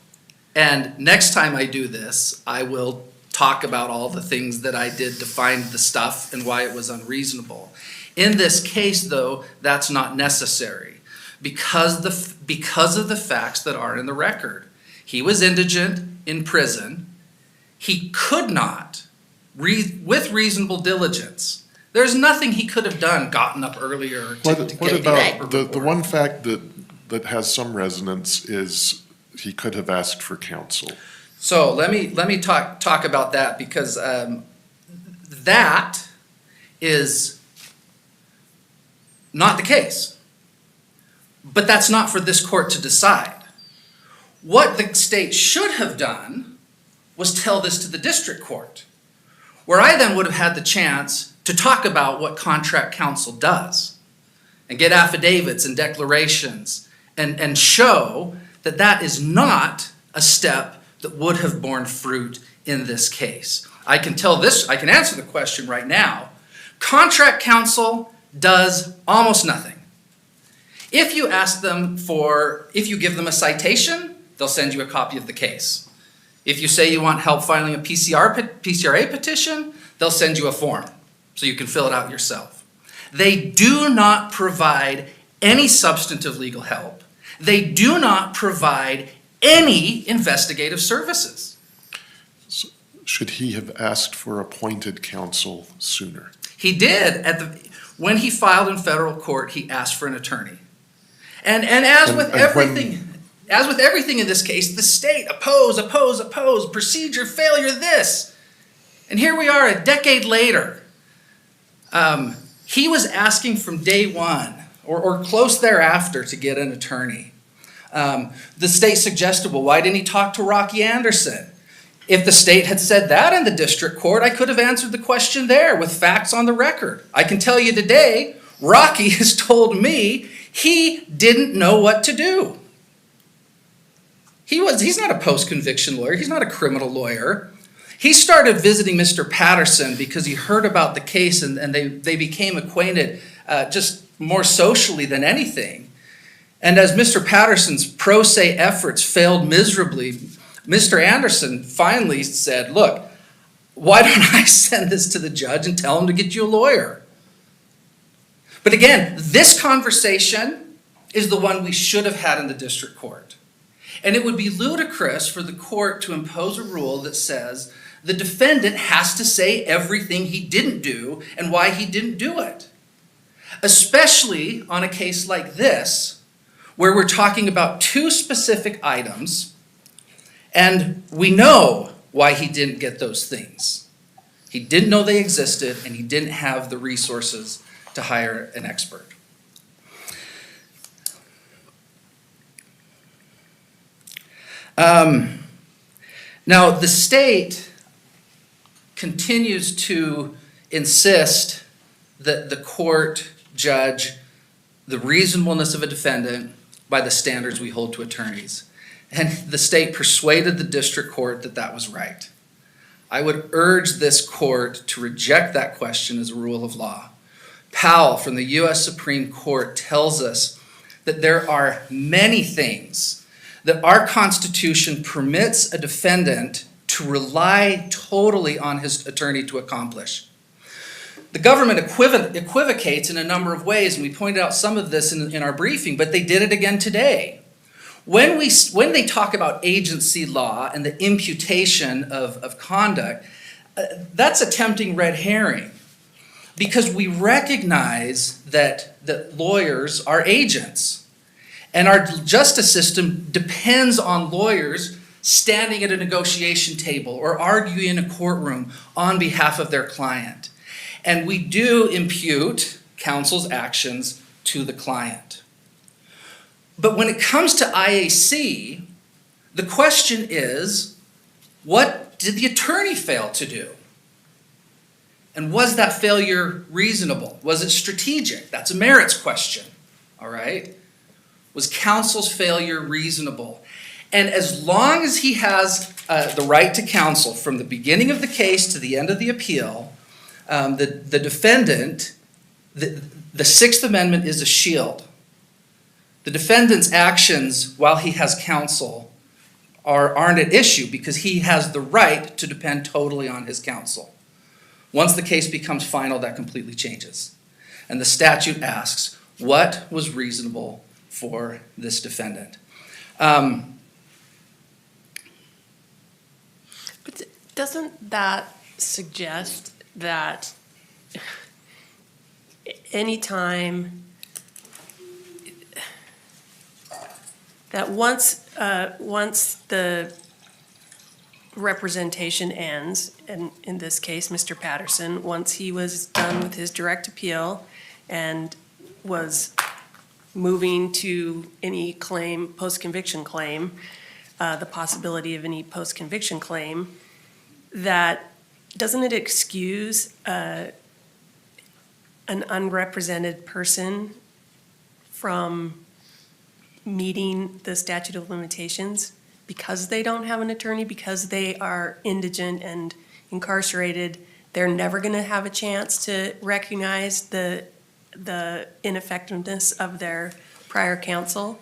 And next time I do this, I will talk about all the things that I did to find the stuff and why it was unreasonable. In this case, though, that's not necessary because of the facts that are in the record. He was indigent in prison. He could not, with reasonable diligence, there's nothing he could have done, gotten up earlier to What get about the the one fact that has some resonance is he could have asked for counsel? So let me talk about that because that is not the case. But that's not for this court to decide. What the state should have done was tell this to the district court, where I then would have had the chance to talk about what contract counsel does and get affidavits and declarations and show that that is not a step that would have borne fruit in this case. I can answer the question right now. Contract counsel does almost nothing. If you give them a citation, they'll send you a copy of the case. If you say you want help filing a PCRA petition, they'll send you a form so you can fill it out yourself. They do not provide any substantive legal help. They do not provide any investigative services. Should he have asked for appointed counsel sooner? He did. When he filed in federal court, he asked for an attorney. And as with everything in this case, the state oppose, procedure failure this. And here we are a decade later. He was asking from day one or close thereafter to get an attorney. The state suggested, well, why didn't he talk to Rocky Anderson? If the state had said that in the district court, I could have answered the question there with facts on the record. I can tell you today, Rocky has told me he didn't know what to do. He's not a post-conviction lawyer. He's not a criminal lawyer. He started visiting Mr. Patterson because he heard about the case and they became acquainted just more socially than anything. And as Mr. Patterson's pro se efforts failed miserably, Mr. Anderson finally said, look, why don't I send this to the judge and tell him to get you a lawyer? But again, this conversation is the one we should have had in the district court. And it would be ludicrous for the court to impose a rule that says the defendant has to say everything he didn't do and why he didn't do it. Especially on a case like this, where we're talking about two specific items, and we know why he didn't get those things. He didn't know they existed, and he didn't have the resources to hire an expert. Now, the state continues to insist that the court judge the reasonableness of a defendant by the standards we hold to attorneys. And the state persuaded the district court that that was right. I would urge this court to reject that question as a rule of law. Powell from the U.S. Supreme Court tells us that there are many things that our Constitution permits a defendant to rely totally on his attorney to accomplish. The government equivocates in a number of ways, and we pointed out some of this in our briefing, but they did it again today. When they talk about agency law and the imputation of conduct, that's a tempting red herring, because we recognize that lawyers are agents, and our justice system depends on lawyers standing at a negotiation table or arguing in a courtroom on behalf of their client. And we do impute counsel's actions to the client. But when it comes to IAC, the question is, what did the attorney fail to do? And was that failure reasonable? Was it strategic? That's a merits question, all right? Was counsel's failure reasonable? And as long as he has the right to counsel from the beginning of the case to the end of the appeal, the defendant, the Sixth Amendment is a shield. The defendant's actions while he has counsel aren't at issue because he has the right to depend totally on his counsel. Once the case becomes final, that completely changes. And the statute asks, what was reasonable for this defendant? But doesn't that suggest that anytime that once the representation ends, and in this case, Mr. Patterson, once he was done with his direct appeal and was moving to any claim, post-conviction claim, the possibility of any post-conviction claim, that doesn't it excuse an unrepresented person from meeting the statute of limitations because they don't have an attorney, because they are indigent and incarcerated? They're never going to have a chance to recognize the ineffectiveness of their prior counsel.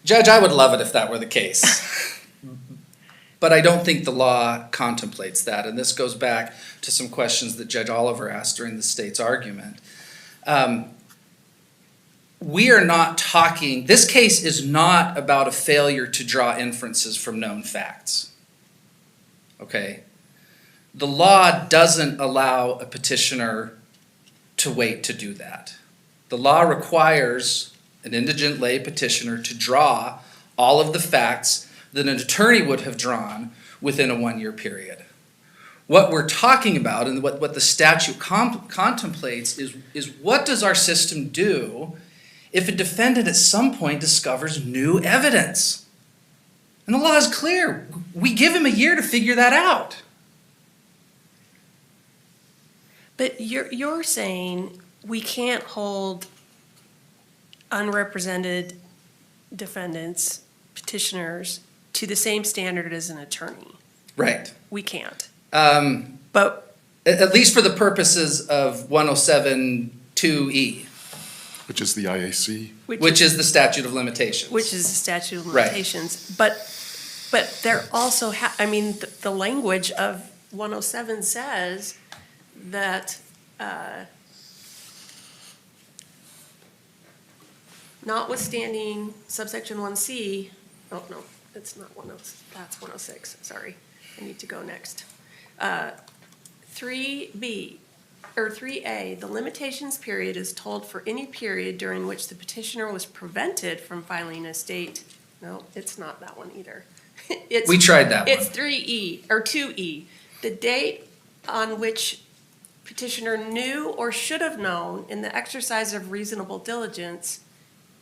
Judge, I would love it if that were the case. But I don't think the law contemplates that. And this goes back to some questions that Judge Oliver asked during the state's argument. We are not talking, this case is not about a failure to draw inferences from known facts. Okay? The law doesn't allow a petitioner to wait to do that. The law requires an indigent lay petitioner to draw all of the facts that an attorney would have drawn within a 1-year period. What we're talking about and what the statute contemplates is what does our system do if a defendant at some point discovers new evidence? And the law is clear. We give him a year to figure that out. But you're saying we can't hold unrepresented defendants, petitioners, to the same standard as an attorney. Right. We can't. But at least for the purposes of 107(2)(e), Which is the IAC. which is the statute of limitations. Which is the statute of Right. limitations. But there also, the language of 107 says that notwithstanding subsection 1C, oh, no, it's not 106, that's 106, sorry. I need to go next. 3B, or 3A, the limitations period is told for any period during which the petitioner was prevented from filing a state. No, it's not that one either. We tried that one. It's 3E, or 2E. The date on which petitioner knew or should have known in the exercise of reasonable diligence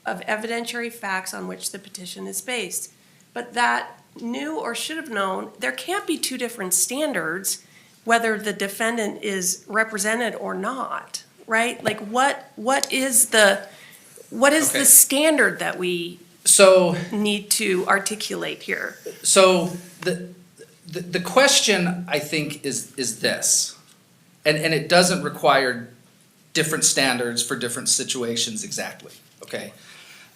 of evidentiary facts on which the petition is based. But that knew or should have known, there can't be two different standards whether the defendant is represented or not, right? Like what is the Okay. standard that we So need to articulate here? So the question, I think, is this, and it doesn't require different standards for different situations exactly, okay?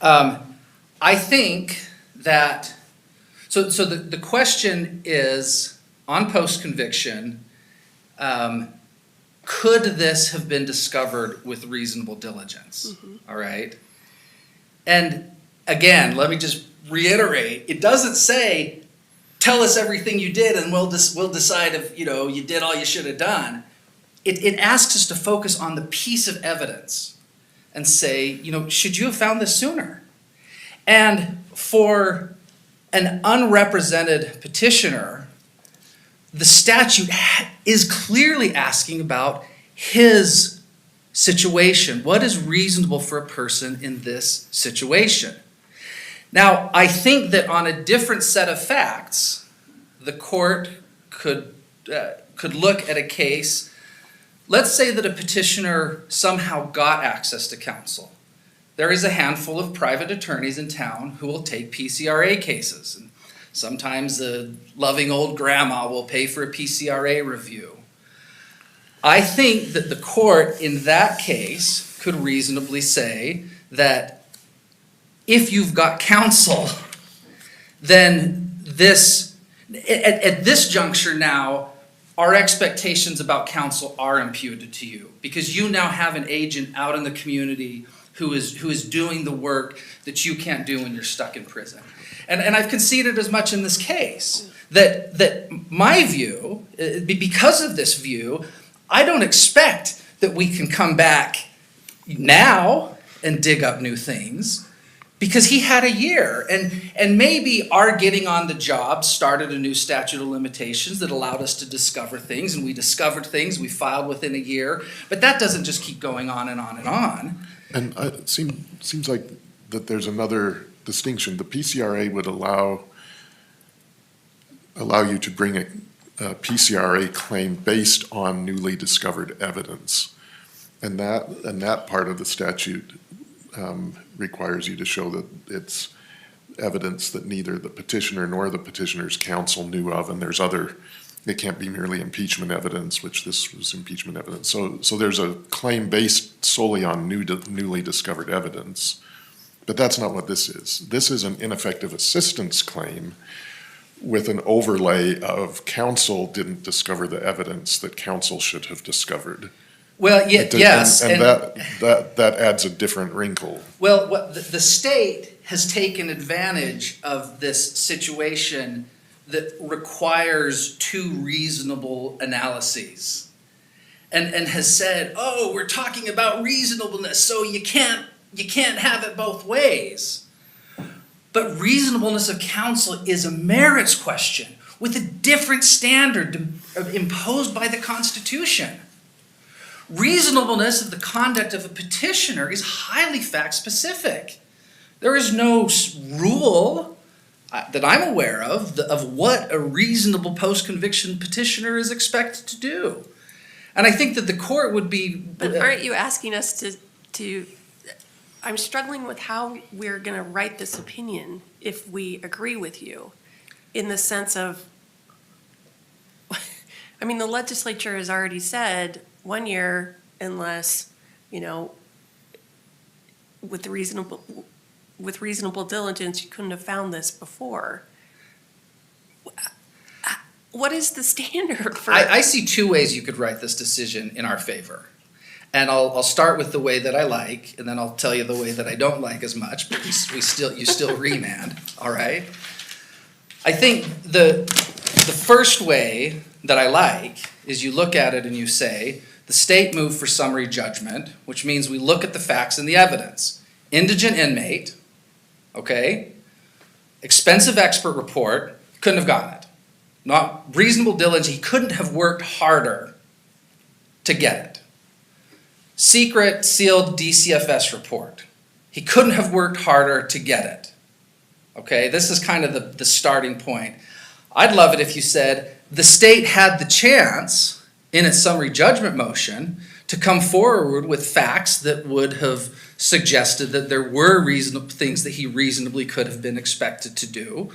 I think that, so the question is, on post-conviction, could this have been discovered with reasonable diligence, all right? And again, let me just reiterate, it doesn't say, tell us everything you did and we'll decide if, you did all you should have done. It asks us to focus on the piece of evidence and say, should you have found this sooner? And for an unrepresented petitioner, the statute is clearly asking about his situation. What is reasonable for a person in this situation? Now, I think that on a different set of facts, the court could look at a case let's say that a petitioner somehow got access to counsel. There is a handful of private attorneys in town who will take PCRA cases. And sometimes the loving old grandma will pay for a PCRA review. I think that the court in that case could reasonably say that if you've got counsel, then at this juncture now, our expectations about counsel are imputed to you, because you now have an agent out in the community who is doing the work that you can't do when you're stuck in prison. And I've conceded as much in this case, that my view, because of this view, I don't expect that we can come back now and dig up new things, because he had a year. And maybe our getting on the job started a new statute of limitations that allowed us to discover things, and we discovered things we filed within a year, but that doesn't just keep going on and on and on. And it seems like that there's another distinction. The PCRA would allow you to bring a PCRA claim based on newly discovered evidence. And that part of the statute requires you to show that it's evidence that neither the petitioner nor the petitioner's counsel knew of, and there's other, it can't be merely impeachment evidence, which this was impeachment evidence. So there's a claim based solely on newly discovered evidence, but that's not what this is. This is an ineffective assistance claim with an overlay of counsel didn't discover the evidence that counsel should have discovered. Well, yes. And that adds a different wrinkle. Well, the state has taken advantage of this situation that requires two reasonable analyses, and has said, oh, we're talking about reasonableness, so you can't have it both ways. But reasonableness of counsel is a merits question with a different standard imposed by the Constitution. Reasonableness of the conduct of a petitioner is highly fact-specific. There is no rule that I'm aware of what a reasonable post-conviction petitioner is expected to do. And I think that the court would be... But aren't you asking us to I'm struggling with how we're going to write this opinion if we agree with you, in the sense of, I mean, the legislature has already said 1 year unless, with reasonable diligence, you couldn't have found this before. What is the standard for? I see two ways you could write this decision in our favor. And I'll start with the way that I like, and then I'll tell you the way that I don't like as much, but you still remand, all right? I think the first way that I like is you look at it and you say, the state moved for summary judgment, which means we look at the facts and the evidence. Indigent inmate, okay? Expensive expert report, couldn't have gotten it. Not reasonable diligence, he couldn't have worked harder to get it. Secret sealed DCFS report. He couldn't have worked harder to get it. Okay, this is kind of the starting point. I'd love it if you said the state had the chance in its summary judgment motion to come forward with facts that would have suggested that there were reasonable things that he reasonably could have been expected to do,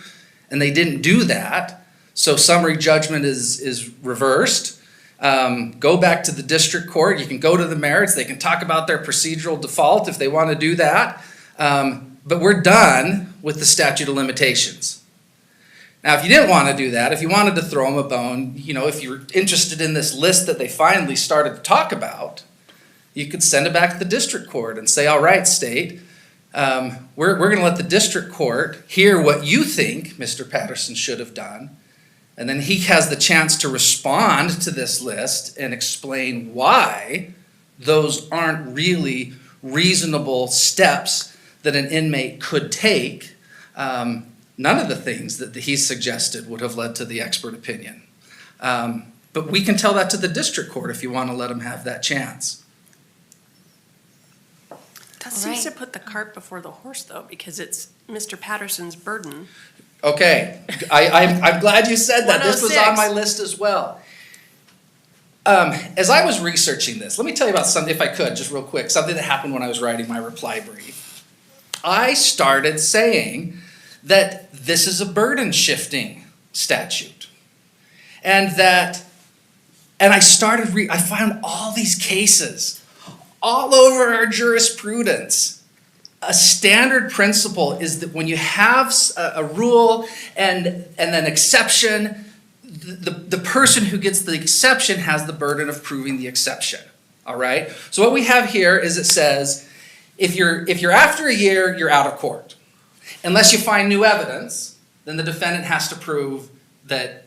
and they didn't do that. So summary judgment is reversed. Go back to the district court. You can go to the merits. They can talk about their procedural default if they want to do that. But we're done with the statute of limitations. Now, if you didn't want to do that, if you wanted to throw them a bone, if you're interested in this list that they finally started to talk about, you could send it back to the district court and say, all right, state, we're going to let the district court hear what you think Mr. Patterson should have done. And then he has the chance to respond to this list and explain why those aren't really reasonable steps that an inmate could take. None of the things that he suggested would have led to the expert opinion. But we can tell that to the district court if you want to let them have that chance. That seems to put the cart before the horse, though, because it's Mr. Patterson's burden. Okay, I'm glad you said that. This was on 106. my list as well. as I was researching this, let me tell you about something, if I could, just real quick, something that happened when I was writing my reply brief. I started saying that this is a burden shifting statute. And I found all these cases all over our jurisprudence. A standard principle is that when you have a rule and an exception, the person who gets the exception has the burden of proving the exception, all right? So what we have here is it says, if you're after a year, you're out of court. Unless you find new evidence, then the defendant has to prove that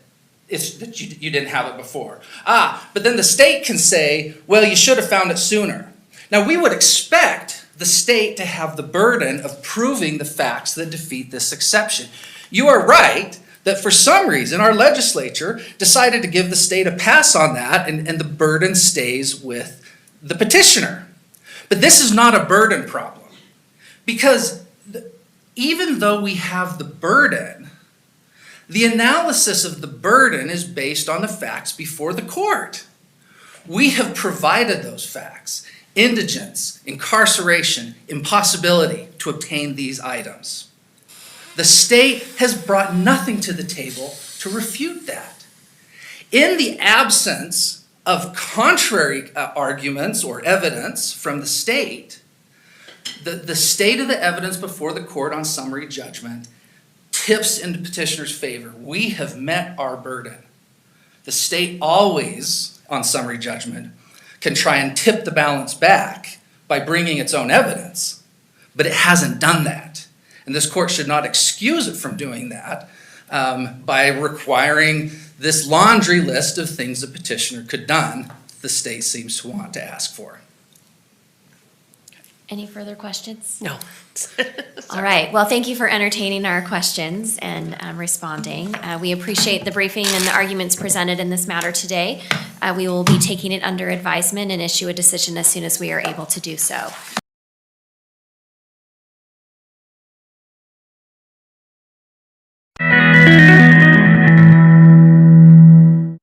you didn't have it before. But then the state can say, well, you should have found it sooner. Now, we would expect the state to have the burden of proving the facts that defeat this exception. You are right that for some reason our legislature decided to give the state a pass on that, and the burden stays with the petitioner. But this is not a burden problem, because even though we have the burden, the analysis of the burden is based on the facts before the court. We have provided those facts: indigence, incarceration, impossibility to obtain these items. The state has brought nothing to the table to refute that. In the absence of contrary arguments or evidence from the state, the state of the evidence before the court on summary judgment tips in the petitioner's favor. We have met our burden. The state always, on summary judgment, can try and tip the balance back by bringing its own evidence, but it hasn't done that. And this court should not excuse it from doing that by requiring this laundry list of things the petitioner could done the state seems to want to ask for. Any further questions? No. All right. Well, thank you for entertaining our questions and responding. We appreciate the briefing and the arguments presented in this matter today. We will be taking it under advisement and issue a decision as soon as we are able to do so.